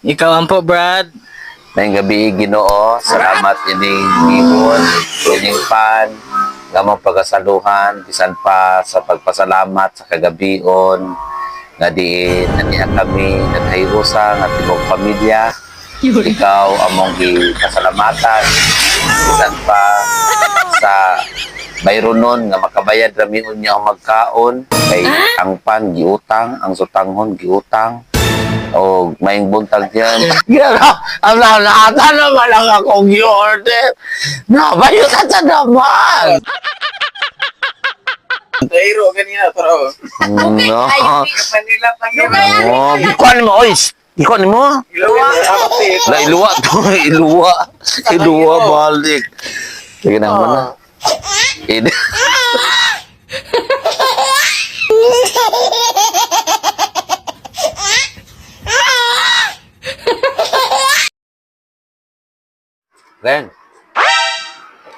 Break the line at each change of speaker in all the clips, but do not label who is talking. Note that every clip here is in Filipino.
Ikaw ang po, Brad.
Ngayong gabi, Ginoo, salamat ining ibon, ining pan, gamang pagasaluhan, bisan pa sa pagpasalamat sa kagabion, nga diin, naniya kami, naghahirusa, nga timog pamilya, ikaw among gipasalamatan, bisan pa sa mayroon nun nga makabayad rami unya ang magkaon, kay ang pan, giutang, ang sutanghon, giutang, o maing buntag yan. Gano'n, ang nanata naman ang akong i-order. Nabayo ka sa naman.
Tairo, ganyan, pero...
No.
Manila,
Oh, ikuan mo, oy. Ikuan mo. Na iluwa to, iluwa. Iluwa, balik. Sige na naman na. Ini. Ren,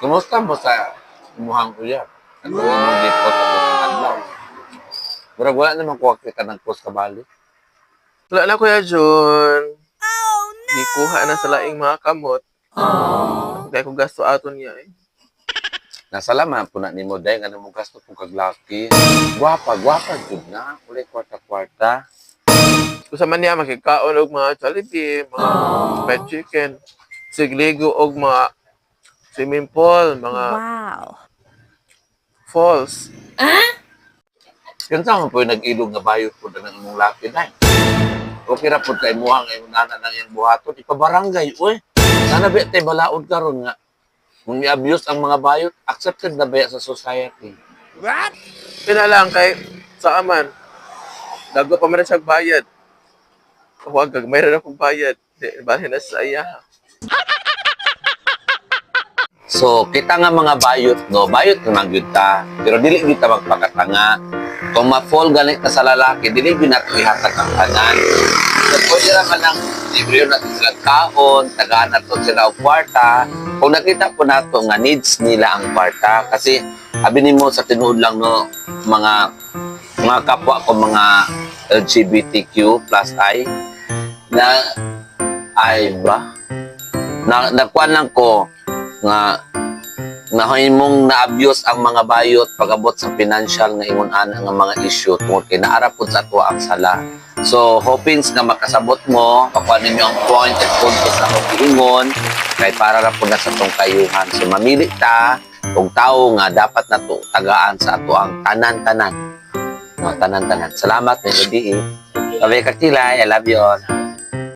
kumusta mo sa imuhang kuya? Ano yung dito sa adlaw? Pero wala naman kuha kita ng post kabali.
Wala na, Kuya John. Gikuha na sa laing mga kamot. Kaya ko gasto aton niya eh.
Nasalaman po na ni mo dahil nga mo gasto kong kaglaki. Gwapa jud na. Ulit kwarta-kwarta.
Kung sa man niya, makikaon og mga Jollibee, mga fried chicken, sigligo og mga swimming pool, mga falls.
Yan sa po yung nag-ilog nga bayot po na ng imong laki na. Okay ra po kay muhang ay nana ng iyang buhaton. Ipabarangay, uy. Sana ba tayo balaod karon nga. Kung i-abuse ang mga bayot, accepted na ba sa society?
Pinalang kay sa aman. Dago pa man siya bayad. Huwag kag mayroon akong bayad. Di, bali na sa iya.
So, kita nga mga bayot, no? Bayot naman yun ta. Pero dili kita magpakatanga. Kung ma-fall ganit na sa lalaki, dili yun natin ihatag ang kanan. So, pwede naman ng libre natin sila kaon, tagaan natin sila ang kwarta. Kung nakita po nato nga needs nila ang kwarta, kasi sabi mo sa tinuod lang, no, mga kapwa ko, mga LGBTQ plus I, na, ay ba? Nakuan lang ko, nga mong na-abuse ang mga bayot pag-abot sa financial nga ingon-ana nga mga issue tungod kay naara pud sa ato ang sala. So, hoping nga makasabot mo, pakuha ninyo ang point and puntos na akong giingon kay para ra pud na sa tong kayuhan. So, mamili ta kung tao nga dapat na to tagaan sa ato ang tanan-tanan. No, tanan-tanan. Salamat, Melody. Sabi ka kilay, I love you all.